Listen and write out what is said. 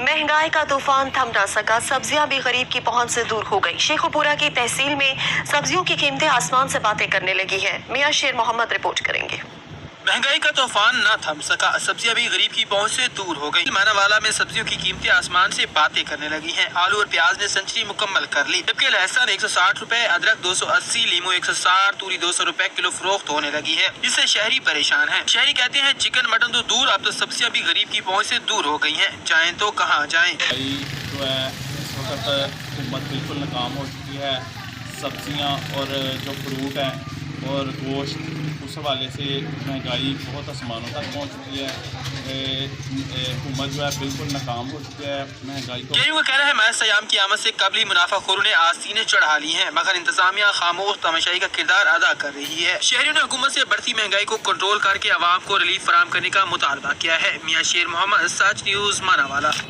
महंगाई का तूफान थम न सका, सब्जियां भी गरीब की पहुंच से दूर हो गई। शेखुपुरा की तहसील में सब्जियों की कीमतें आसमान से बातें करने लगी हैं। मियां शेर मोहम्मद रिपोर्ट करेंगे। महंगाई का तूफान न थम सका, सब्जियां भी गरीब की पहुंच से दूर हो गई। मानावाला में सब्जियों की कीमतें आसमान से बातें करने लगी हैं। आलू और प्याज ने सेंचुरी मुकम्मल कर ली, जबकि लहसुन 160 रुपए, अदरक 280, लीमू 160, तूरी 200 रुपए किलो फरोख्त होने लगी है, जिससे शहरी परेशान हैं। शहरी कहते हैं चिकन मटन तो दूर, अब तो सब्जियां भी गरीब की पहुंच से दूर हो गई हैं। जाएं तो कहाँ जाएं। जो है इस वक्त हुकूमत बिल्कुल नाकाम हो चुकी है। सब्जियां और जो फ्रूट है और गोश्त, उस हवाले से महंगाई बहुत आसमानों तक पहुंच चुकी है। हुकूमत जो है बिल्कुल नाकाम हो चुकी है महंगाई को। यही वो कह रहा है महज सयाम की आमद से कबली मुनाफाखोरों ने आस्तीनें चढ़ा ली हैं, मगर इंतजामिया खामोश तमाशाई का किरदार अदा कर रही है। शहरियों ने हुकूमत से बढ़ती महंगाई को कंट्रोल करके आवाम को रिलीफ फराहम करने का मुतालबा किया है। मियां शेर मोहम्मद, सच न्यूज़, मानावाला।